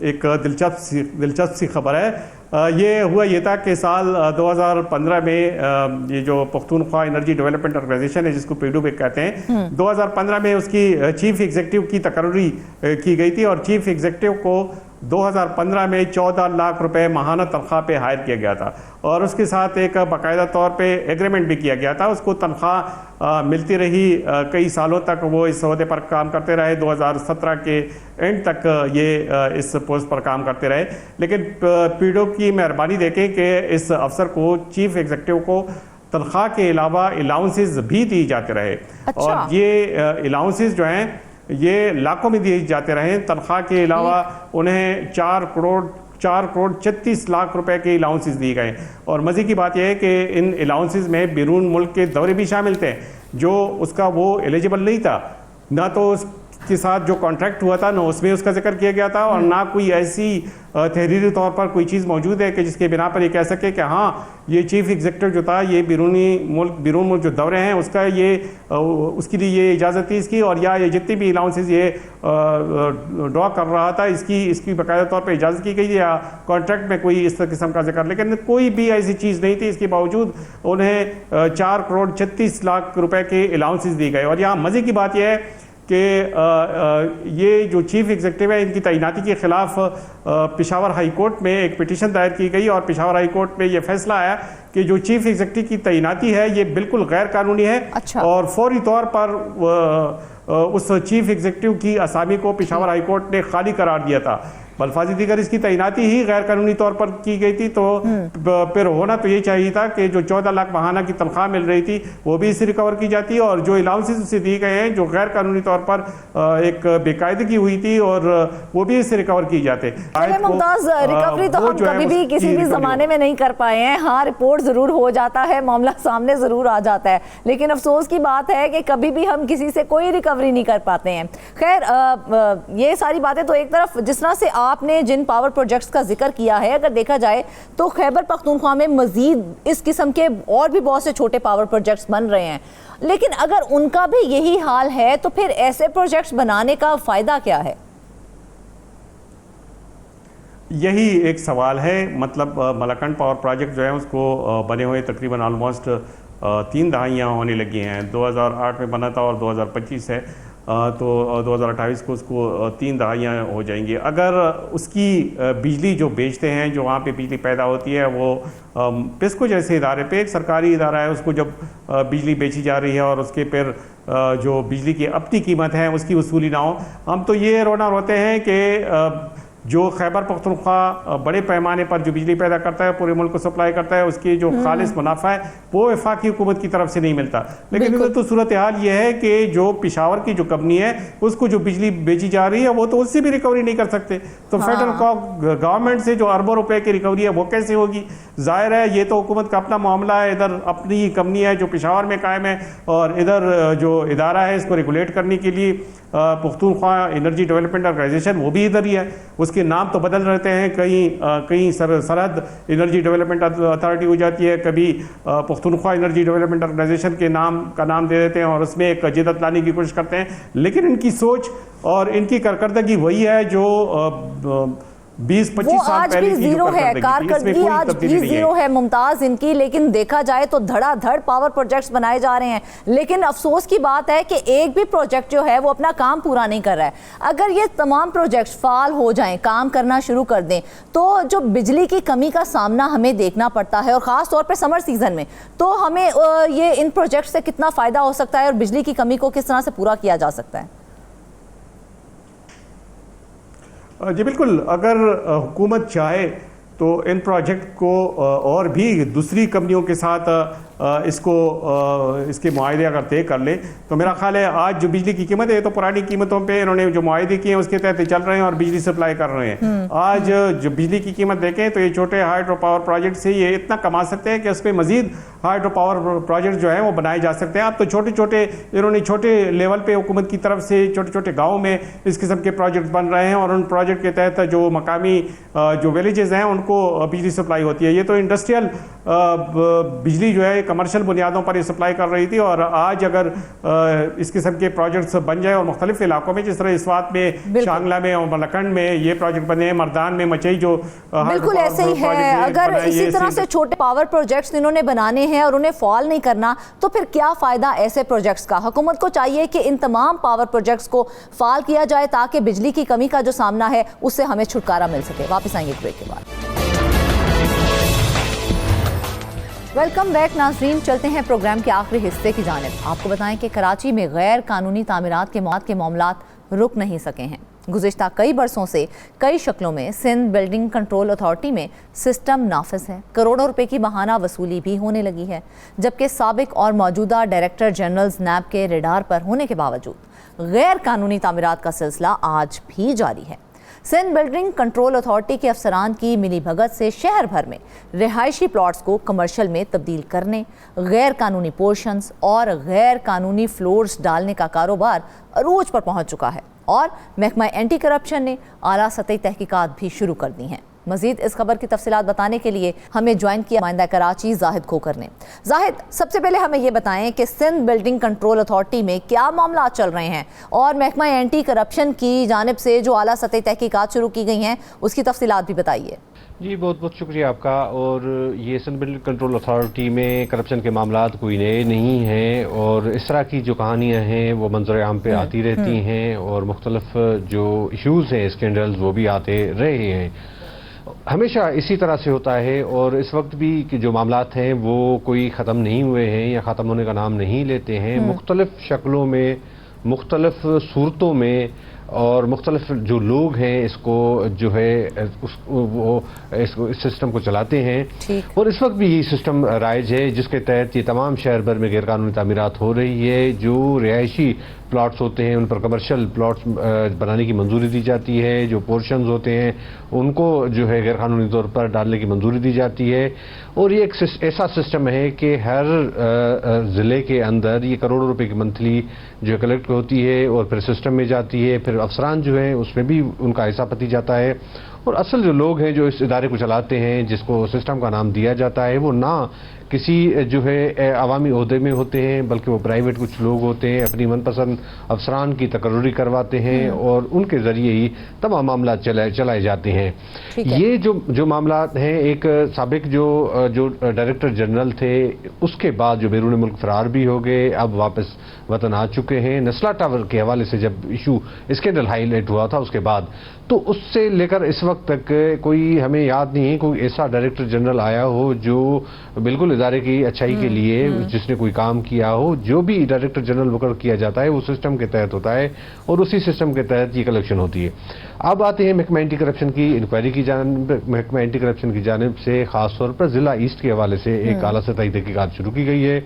S3: एक दिलचस्प सी खबर है। ये हुआ ये था कि साल 2015 में ये जो पख्तूनख्वा एनर्जी डेवलपमेंट ऑर्गेनाइजेशन है, जिसको पीडब्ल्यू कहते हैं, 2015 में उसकी चीफ एग्जीक्यूटिव की तकर्री की गई थी और चीफ एग्जीक्यूटिव को 2015 में 14 लाख रुपए माहाना तनख्वाह पे हायर किया गया था और उसके साथ एक बाकायदा तौर पे एग्रीमेंट भी किया गया था। उसको तनख्वाह मिलती रही, कई सालों तक वो इस ओहदे पर काम करते रहे। 2017 के एंड तक ये इस पोस्ट पर काम करते रहे। लेकिन पीडब्ल्यू की मेहरबानी देखें कि इस अफसर को, चीफ एग्जीक्यूटिव को, तनख्वाह के अलावा अलाउंसेस भी दी जाते रहे।
S1: अच्छा।
S3: और ये अलाउंसेस जो हैं ये लाखों में दिए जाते रहे। तनख्वाह के अलावा उन्हें 4 करोड़ 36 लाख रुपए के अलाउंसेस दिए गए। और मज़े की बात यह है कि इन अलाउंसेस में बैरून मुल्क के दौरे भी शामिल थे, जो उसका वो एलिजिबल नहीं था। ना तो उसके साथ जो कॉन्ट्रैक्ट हुआ था, ना उसमें उसका जिक्र किया गया था, और ना कोई ऐसी तहरीरी तौर पर कोई चीज़ मौजूद है कि जिसके बिना पर ये कह सके कि हाँ, ये चीफ एग्जीक्यूटिव जो था, ये बैरून मुल्क जो दौरे हैं उसका ये उसके लिए ये इजाज़त थी इसकी, और या ये जितनी भी अलाउंसेस ये ड्रॉ कर रहा था इसकी बाकायदा तौर पर इजाज़त की गई, या कॉन्ट्रैक्ट में कोई इस किस्म का जिक्र, लेकिन कोई भी ऐसी चीज़ नहीं थी। इसके बावजूद उन्हें 4 करोड़ 36 लाख रुपए के अलाउंसेस दिए गए। और यहाँ मज़े की बात यह है कि ये जो चीफ एग्जीक्यूटिव है, इनकी तैनाती के खिलाफ पेशावर हाई कोर्ट में एक पिटीशन दायर की गई और पेशावर हाई कोर्ट में ये फैसला आया कि जो चीफ एग्जीक्यूटिव की तैनाती है ये बिल्कुल गैर कानूनी है।
S1: अच्छा।
S3: और फौरी तौर पर उस चीफ एग्जीक्यूटिव की असामी को पेशावर हाई कोर्ट ने खाली करार दिया था। बल्फाजी दीगर इसकी तैनाती ही गैर कानूनी तौर पर की गई थी, तो फिर होना तो ये चाहिए था कि जो 14 लाख माहाना की तनख्वाह मिल रही थी वो भी इससे रिकवर की जाती, और जो अलाउंसेस उसे दिए गए हैं जो गैर कानूनी तौर पर एक बेकायदगी हुई थी, और वो भी इससे रिकवर की जाते।
S1: मुमताज, रिकवरी तो हम कभी भी किसी भी जमाने में नहीं कर पाए हैं। हाँ, रिपोर्ट जरूर हो जाता है, मामला सामने जरूर आ जाता है, लेकिन अफसोस की बात है कि कभी भी हम किसी से कोई रिकवरी नहीं कर पाते हैं। खैर, ये सारी बातें तो एक तरफ, जिस तरह से आपने जिन पावर प्रोजेक्ट्स का जिक्र किया है, अगर देखा जाए तो खैबर पख्तूनख्वा में मजीद इस किस्म के और भी बहुत से छोटे पावर प्रोजेक्ट्स बन रहे हैं, लेकिन अगर उनका भी यही हाल है तो फिर ऐसे प्रोजेक्ट्स बनाने का फायदा क्या है?
S3: यही एक सवाल है। मतलब मलकंड पावर प्रोजेक्ट जो है उसको बने हुए तकरीबन ऑलमोस्ट 3 दहाइयाँ होने लगी हैं। 2008 में बना था और 2025 है, तो 2028 को उसको 3 दहाइयाँ हो जाएंगी। अगर उसकी बिजली जो बेचते हैं, जो वहाँ पे बिजली पैदा होती है, वो पिस्को जैसे इदारे पे, एक सरकारी इदारा है, उसको जब बिजली बेची जा रही है और उसके फिर जो बिजली की अपनी कीमत है उसकी वसूली ना हो, हम तो ये रोना रोते हैं कि जो खैबर पख्तूनख्वा बड़े पैमाने पर जो बिजली पैदा करता है, पूरे मुल्क को सप्लाई करता है, उसकी जो खालिस मुनाफा है वो वफाकी हुकूमत की तरफ से नहीं मिलता। लेकिन इधर तो सूरत हाल ये है कि जो पेशावर की जो कंपनी है उसको जो बिजली बेची जा रही है वो तो उससे भी रिकवरी नहीं कर सकते। तो फेडरल गवर्नमेंट से जो अरबों रुपए की रिकवरी है वो कैसे होगी? जाहिर है ये तो हुकूमत का अपना मामला है। इधर अपनी कंपनी है जो पेशावर में कायम है, और इधर जो इदारा है इसको रेगुलेट करने के लिए पख्तूनख्वा एनर्जी डेवलपमेंट ऑर्गेनाइजेशन, वो भी इधर ही है। उसके नाम तो बदल रहते हैं, कहीं सरहद एनर्जी डेवलपमेंट अथॉरिटी हो जाती है, कभी पख्तूनख्वा एनर्जी डेवलपमेंट ऑर्गेनाइजेशन के नाम दे देते हैं और उसमें एक जदत लाने की कोशिश करते हैं। लेकिन इनकी सोच और इनकी कारकर्दगी वही है जो 20-25 साल
S1: आज भी जीरो है, कारकर्दगी आज भी जीरो है मुमताज इनकी। लेकिन देखा जाए तो धड़ाधड़ पावर प्रोजेक्ट्स बनाए जा रहे हैं, लेकिन अफसोस की बात है कि एक भी प्रोजेक्ट जो है वो अपना काम पूरा नहीं कर रहा है। अगर ये तमाम प्रोजेक्ट्स फाल हो जाएं, काम करना शुरू कर दें, तो जो बिजली की कमी का सामना हमें देखना पड़ता है, और ख़ास तौर पर समर सीजन में, तो हमें ये इन प्रोजेक्ट से कितना फ़ायदा हो सकता है और बिजली की कमी को किस तरह से पूरा किया जा सकता है?
S3: जी बिल्कुल, अगर हुकूमत चाहे तो इन प्रोजेक्ट को और भी दूसरी कंपनियों के साथ इसके मुआहदे अगर तय कर ले, तो मेरा ख्याल है आज जो बिजली की कीमत है तो पुरानी कीमतों पे इन्होंने जो मुआहदे किए हैं उसके तहत चल रहे हैं और बिजली सप्लाई कर रहे हैं। आज जो बिजली की कीमत देखें तो ये छोटे हाइड्रो पावर प्रोजेक्ट से ये इतना कमा सकते हैं कि उस पर मजीद हाइड्रो पावर प्रोजेक्ट जो है वो बनाए जा सकते हैं। अब तो इन्होंने छोटे लेवल पे हुकूमत की तरफ से छोटे छोटे गाँव में इस किस्म के प्रोजेक्ट बन रहे हैं, और उन प्रोजेक्ट के तहत जो मकामी जो विलेजेस हैं उनको बिजली सप्लाई होती है। ये तो इंडस्ट्रियल बिजली जो है कमर्शियल बुनियादों पर सप्लाई कर रही थी, और आज अगर इस किस्म के प्रोजेक्ट्स बन जाए और मुख्तलिफ इलाकों में, जिस तरह इस बात में शांगला में और मलकंड में ये प्रोजेक्ट बने, मर्दान में मचई जो
S1: बिल्कुल ऐसे ही है। अगर इसी तरह से छोटे पावर प्रोजेक्ट्स इन्होंने बनाने हैं और उन्हें फॉल नहीं करना, तो फिर क्या फ़ायदा ऐसे प्रोजेक्ट्स का। हुकूमत को चाहिए कि इन तमाम पावर प्रोजेक्ट्स को फाल किया जाए ताकि बिजली की कमी का जो सामना है उससे हमें छुटकारा मिल सके। वापस आएंगे ब्रेक के बाद। वेलकम बैक नाज़रीन, चलते हैं प्रोग्राम के आखिरी हिस्से की जानिब। आपको बताएं कि कराची में गैर कानूनी तामीरात के मामलात रुक नहीं सके हैं। गुज़िश्ता कई बरसों से कई शक्लों में सिंध बिल्डिंग कंट्रोल अथॉरिटी में सिस्टम नाफिज है। करोड़ों रुपए की बहाना वसूली भी होने लगी है, जबकि साबिक और मौजूदा डायरेक्टर जनरल्स नैब के रेडार पर होने के बावजूद गैर कानूनी तामीरात का सिलसिला आज भी जारी है। सिंध बिल्डिंग कंट्रोल अथॉरिटी के अफसरान की मिली भगत से शहर भर में रिहायशी प्लॉट्स को कमर्शियल में तब्दील करने, गैर कानूनी पोर्शंस और गैर कानूनी फ्लोर्स डालने का कारोबार अरूज पर पहुंच चुका है और महकमा एंटी करप्शन ने आला सतही तहकीकात भी शुरू कर दी हैं। मजीद इस खबर की तफसीलात बताने के लिए हमें ज्वाइन किया नुमाइंदा कराची जाहिद खोकर ने। जाहिद, सबसे पहले हमें ये बताएं कि सिंध बिल्डिंग कंट्रोल अथॉरिटी में क्या मामला चल रहे हैं और महकमा एंटी करप्शन की जानिब से जो आला सतही तहकीकात शुरू की गई हैं उसकी तफसीलात भी बताइए।
S4: जी, बहुत बहुत शुक्रिया आपका। और ये सिंध बिल्डिंग कंट्रोल अथॉरिटी में करप्शन के मामलात कोई नए नहीं हैं, और इस तरह की जो कहानियाँ हैं वो मंजर आम पे आती रहती हैं, और मुख्तलिफ जो इशूज़ हैं, स्कैंडल्स, वो भी आते रहे हैं। हमेशा इसी तरह से होता है, और इस वक्त भी कि जो मामलात हैं वो कोई ख़त्म नहीं हुए हैं या ख़त्म होने का नाम नहीं लेते हैं। मुख्तलिफ शक्लों में, मुख्तलिफ सूरतों में, और मुख्तलिफ जो लोग हैं इसको जो है इस सिस्टम को चलाते हैं। और इस वक्त भी यही सिस्टम राइज है जिसके तहत ये तमाम शहर भर में गैरकानूनी तामीरात हो रही है। जो रिहायशी प्लॉट्स होते हैं उन पर कमर्शियल प्लॉट्स बनाने की मंजूरी दी जाती है, जो पोर्शंस होते हैं उनको जो है गैरकानूनी तौर पर डालने की मंजूरी दी जाती है। और ये एक ऐसा सिस्टम है कि हर ज़िले के अंदर ये करोड़ों रुपए की मंथली जो कलेक्ट होती है और फिर सिस्टम में जाती है, फिर अफसरान जो हैं उसमें भी उनका हिस्सा पति जाता है। और असल जो लोग हैं जो इस इदारे को चलाते हैं, जिसको सिस्टम का नाम दिया जाता है, वो ना किसी जो है अवामी ओहदे में होते हैं, बल्कि वो प्राइवेट कुछ लोग होते हैं, अपनी मनपसंद अफसरान की तकर्री करवाते हैं और उनके ज़रिए ही तमाम मामला चलाए जाते हैं। ये जो मामला हैं, एक साबिक जो डायरेक्टर जनरल थे उसके बाद जो बैरून मुल्क फरार भी हो गए, अब वापस वतन आ चुके हैं। नस्ला टावर के हवाले से जब इशू स्कैंडल हाईलाइट हुआ था उसके बाद, तो उससे लेकर इस वक्त तक कोई हमें याद नहीं है कोई ऐसा डायरेक्टर जनरल आया हो जो बिल्कुल इदारे की अच्छाई के लिए जिसने कोई काम किया हो। जो भी डायरेक्टर जनरल मुकर्रर किया जाता है वो सिस्टम के तहत होता है और उसी सिस्टम के तहत ये कलेक्शन होती है। अब आते हैं महकमा एंटी करप्शन की इंक्वायरी की जानिब। महकमा एंटी करप्शन की जानिब से खास तौर पर जिला ईस्ट के हवाले से एक आला सतही तहकीकात शुरू की गई है।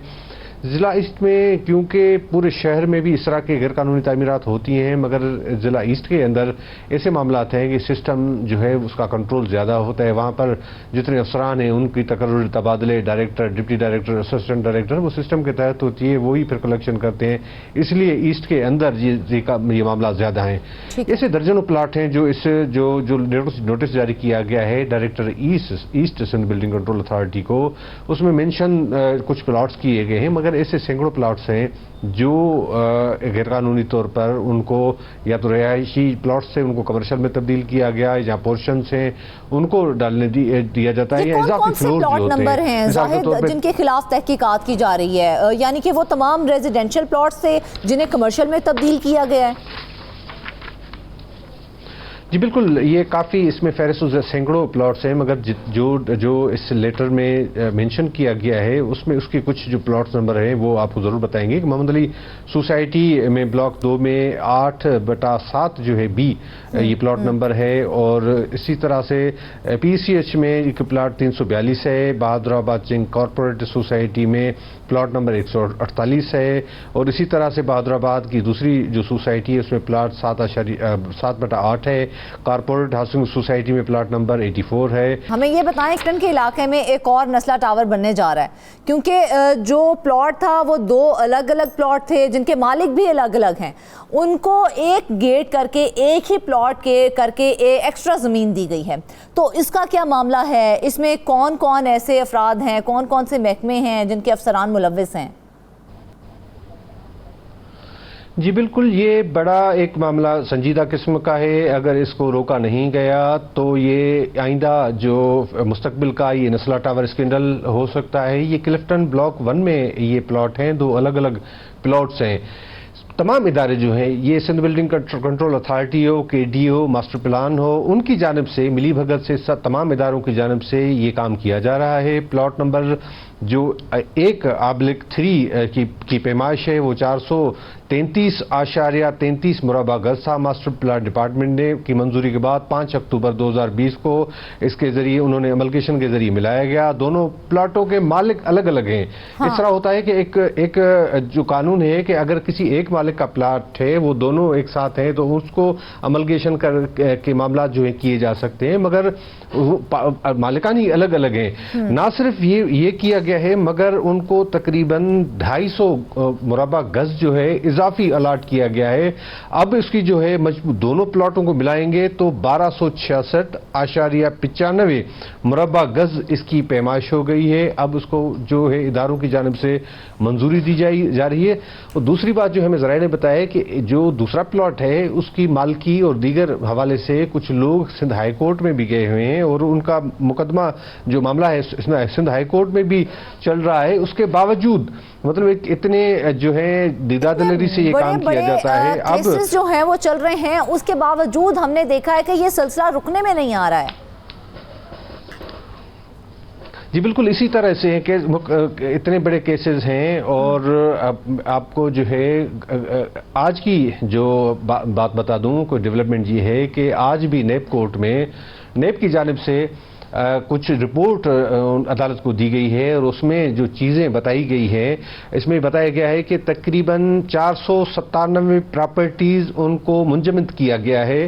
S4: ज़िला ईस्ट में क्योंकि पूरे शहर में भी इस तरह के गैरकानूनी तामीरात होती हैं, मगर ज़िला ईस्ट के अंदर ऐसे मामलात हैं कि सिस्टम जो है उसका कंट्रोल ज़्यादा होता है। वहाँ पर जितने अफसरान हैं उनकी तकर्रुर तबादले, director, deputy director, assistant director, वो सिस्टम के तहत होती है, वही फिर कलेक्शन करते हैं। इसलिए ईस्ट के अंदर ये मामला ज़्यादा हैं। ऐसे दर्जनों प्लाट हैं जो इस जो नोटिस जारी किया गया है director east Sindh building control authority को, उसमें मेंशन कुछ प्लाट्स किए गए हैं, मगर ऐसे सैकड़ों प्लॉट्स हैं जो गैरकानूनी तौर पर उनको या तो रिहायशी प्लॉट्स से उनको कमर्शियल में तब्दील किया गया है, जहाँ पोर्शंस हैं उनको डालने दिया जाता है। या इजाफी फ्लोर
S1: प्लॉट नंबर हैं जाहिद जिनके खिलाफ तहकीकात की जा रही है, यानी कि वो तमाम रेजिडेंशियल प्लॉट्स से जिन्हें कमर्शियल में तब्दील किया गया है?
S4: जी बिल्कुल, ये काफ़ी इसमें फहरिस्त सैकड़ों प्लॉट्स हैं, मगर जो इस लेटर में मेंशन किया गया है उसमें उसके कुछ जो प्लॉट्स नंबर हैं वो आपको ज़रूर बताएंगे। कि मोहम्मद अली सोसाइटी में ब्लॉक 2 में 8/7 जो है बी ये प्लॉट नंबर है, और इसी तरह से PCH में एक प्लॉट 342 है, बहादुराबाद चिंग कॉरपोरेट सोसाइटी में प्लॉट नंबर 148 है, और इसी तरह से बहादुराबाद की दूसरी जो सोसाइटी है उसमें प्लॉट 7/8 है, कॉर्पोरेट हाउसिंग सोसाइटी में प्लाट नंबर 84 है।
S1: हमें ये बताएं, एक्टन के इलाके में एक और नस्ला टावर बनने जा रहा है, क्योंकि जो प्लॉट था वो 2 अलग अलग प्लॉट थे जिनके मालिक भी अलग अलग हैं, उनको एक गेट करके एक ही प्लॉट के करके एक्स्ट्रा ज़मीन दी गई है। तो इसका क्या मामला है? इसमें कौन कौन ऐसे अफराद हैं, कौन कौन से महकमे हैं जिनके अफसरान मुलव्विस हैं?
S4: जी बिल्कुल, ये बड़ा एक मामला संजीदा किस्म का है। अगर इसको रोका नहीं गया तो ये आइंदा जो मुस्तकबिल का ये नस्ला टावर स्कैंडल हो सकता है। ये क्लिफ्टन ब्लॉक 1 में ये प्लॉट हैं, 2 अलग अलग प्लॉट्स हैं। तमाम इदारे जो हैं, ये सिंध बिल्डिंग कंट्रोल अथॉरिटी हो, KD हो, मास्टर प्लान हो, उनकी जानिब से मिली भगत से तमाम इदारों की जानिब से ये काम किया जा रहा है। प्लॉट नंबर जो 1/3 की पैमाइश है वो 433.33 मुरबा गज था। मास्टर प्लान डिपार्टमेंट ने की मंजूरी के बाद 5 अक्टूबर 2020 को इसके जरिए उन्होंने अमलकेशन के जरिए मिलाया गया। दोनों प्लाटों के मालिक अलग अलग हैं। हाँ। इस तरह होता है कि एक जो कानून है कि अगर किसी एक मालिक का प्लाट है, वो दोनों एक साथ हैं, तो उसको अमलकेशन के मामला जो है किए जा सकते हैं, मगर मालिकानी अलग अलग हैं। ना सिर्फ ये किया गया है, मगर उनको तकरीबन 250 मुरबा गज जो है इजाफी अलाट किया गया है। अब इसकी जो है दोनों प्लॉटों को मिलाएंगे तो 1266.95 मुरबा गज इसकी पैमाइश हो गई है। अब उसको जो है इदारों की जानिब से मंजूरी दी जा रही है। और दूसरी बात जो हमें ज़राए ने बताया है कि जो दूसरा प्लॉट है उसकी मालकी और दीगर हवाले से कुछ लोग सिंध हाई कोर्ट में भी गए हुए हैं और उनका मुकदमा जो मामला है सिंध हाई कोर्ट में भी चल रहा है। उसके बावजूद मतलब एक इतने जो है दीदा दिलेरी से ये काम किया जाता है। अब
S1: जो है वो चल रहे हैं, उसके बावजूद हमने देखा है कि ये सिलसिला रुकने में नहीं आ रहा है।
S4: जी बिल्कुल, इसी तरह से कि इतने बड़े केसेस हैं और आपको जो है आज की जो बात बता दूं, कोई डेवलपमेंट ये है कि आज भी नेप कोर्ट में नेप की जानिब से कुछ रिपोर्ट अदालत को दी गई है और उसमें जो चीज़ें बताई गई हैं, इसमें बताया गया है कि तकरीबन 497 प्रॉपर्टीज उनको मुंजमद किया गया है।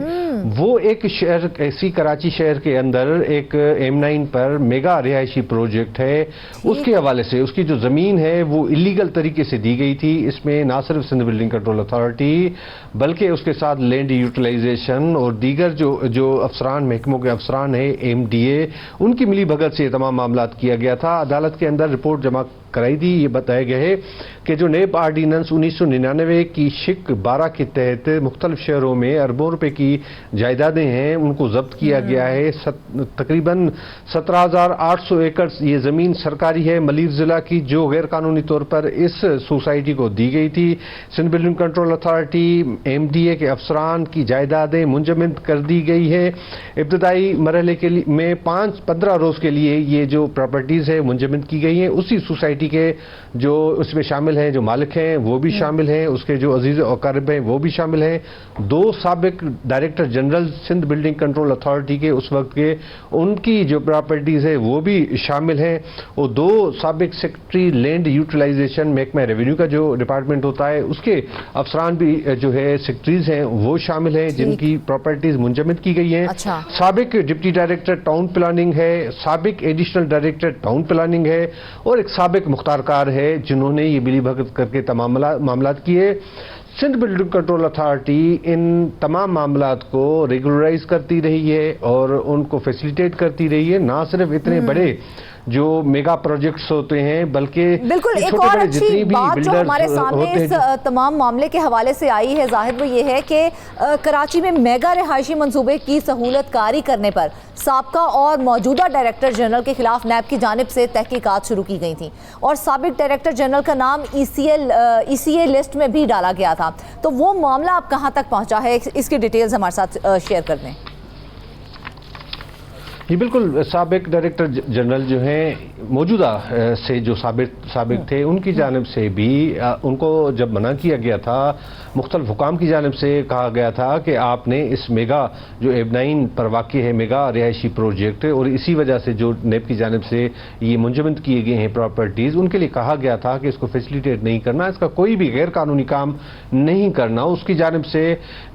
S4: वो एक शहर ऐसी कराची शहर के अंदर एक M9 पर मेगा रिहायशी प्रोजेक्ट है, उसके हवाले से उसकी जो ज़मीन है वो इलीगल तरीके से दी गई थी। इसमें ना सिर्फ सिंध बिल्डिंग कंट्रोल अथॉरिटी बल्कि उसके साथ लैंड यूटिलाइजेशन और दीगर जो अफसरान महकमों के अफसरान है MDA, उनकी मिली भगत से तमाम मामला किया गया था। अदालत के अंदर रिपोर्ट जमा कराई थी। ये बताया गया है कि जो नेप आर्डीनेंस 1999 की शिक 12 के तहत मुख्तलिफ शहरों में अरबों रुपए की जायदादें हैं, उनको जब्त किया गया है। तकरीबन 17,800 एकड़ ये ज़मीन सरकारी है मलीर ज़िला की, जो गैर कानूनी तौर पर इस सोसाइटी को दी गई थी। Sindh building control authority MDA के अफसरान की जायदादें मुंजमद कर दी गई है। इब्तदाई मरहले के लिए में 15 रोज़ के लिए ये जो प्रॉपर्टीज़ है मुंजमद की गई हैं। उसी सोसाइटी के जो उसमें शामिल हैं, जो मालिक हैं वो भी शामिल हैं, उसके जो अजीज अकारिब हैं वो भी शामिल हैं। 2 साबिक director general Sindh building control authority के उस वक्त के, उनकी जो प्रॉपर्टीज़ है वो भी शामिल हैं। और 2 साबिक सेक्रेटरी लैंड यूटिलाइजेशन महकमा रेवेन्यू का जो डिपार्टमेंट होता है उसके अफसरान भी जो है सेक्रेटरीज हैं वो शामिल हैं, जिनकी प्रॉपर्टीज़ मुंजमद की गई हैं।
S1: अच्छा।
S4: साबिक डिप्टी डायरेक्टर टाउन प्लानिंग है, साबिक एडिशनल डायरेक्टर टाउन प्लानिंग है और एक साबिक मुख्तारकार है, जिन्होंने ये मिली भगत करके तमाम मामलात किए। सिंध बिल्डिंग कंट्रोल अथॉरिटी इन तमाम मामलात को रेगुलराइज करती रही है और उनको फैसिलिटेट करती रही है। ना सिर्फ इतने बड़े जो मेगा प्रोजेक्ट्स होते हैं बल्कि
S1: बिल्कुल एक और अच्छी बात जो हमारे सामने इस तमाम मामले के हवाले से आई है जाहिद, वो ये है कि कराची में मेगा रिहायशी मंसूबे की सहूलत कारी करने पर साबका और मौजूदा डायरेक्टर जनरल के खिलाफ नैब की जानिब से तहकीकात शुरू की गई थी और साबिक डायरेक्टर जनरल का नाम ECA लिस्ट में भी डाला गया था। तो वो मामला अब कहाँ तक पहुँचा है, इसकी डिटेल्स हमारे साथ शेयर कर दें।
S4: जी बिल्कुल, साबिक डायरेक्टर जनरल जो हैं मौजूदा से जो साबिक थे, उनकी जानिब से भी उनको जब मना किया गया था, मुख्तलिफ हुकाम की जानिब से कहा गया था कि आपने इस मेगा जो एब9 पर वाक़ है मेगा रिहायशी प्रोजेक्ट, और इसी वजह से जो नेब की जानिब से ये मुंजमद किए गए हैं प्रॉपर्टीज़, उनके लिए कहा गया था कि इसको फैसिलिटेट नहीं करना, इसका कोई भी गैर कानूनी काम नहीं करना। उसकी जानिब से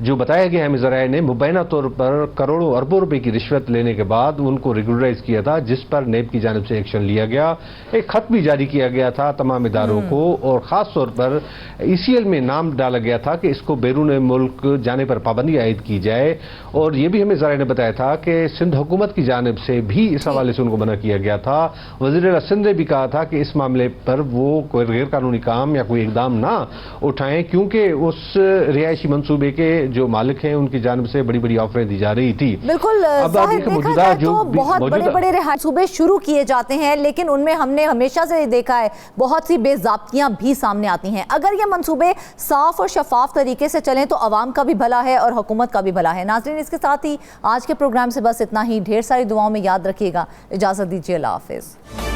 S4: जो बताया गया है ज़राए ने, मुबैना तौर पर करोड़ों अरबों रुपए की रिश्वत लेने के बाद उनको रेगुलराइज किया था, जिस पर नेब की जानिब से एक्शन लिया गया। एक खत भी जारी किया गया था तमाम इदारों को, और ख़ास तौर पर ECL में नाम डाला गया था कि इसको बैरून मुल्क जाने पर पाबंदी आयद की जाए। और यह भी हमें ज़राए ने बताया था कि सिंध हुकूमत की जानिब से भी इस हवाले से उनको मना किया गया था। वज़ीर सिंध ने भी कहा था कि इस मामले पर वो कोई गैर कानूनी काम या कोई इकदाम ना उठाएं, क्योंकि उस रिहायशी मनसूबे के जो मालिक हैं उनकी जानिब से बड़ी बड़ी ऑफरें दी जा रही थी।
S1: बिल्कुल, देखा जाए तो बहुत बड़े बड़े रिहायशी सूबे शुरू किए जाते हैं, लेकिन उनमें हमने हमेशा से देखा है बहुत सी बेज़ाब्तियां भी सामने आती हैं। अगर ये मंसूबे साफ और शफाफ तरीके से चलें तो आवाम का भी भला है और हुकूमत का भी भला है। नाज़रीन, इसके साथ ही आज के प्रोग्राम से बस इतना ही। ढेर सारी दुआओं में याद रखिएगा। इजाज़त दीजिए, अल्लाह हाफ़िज़।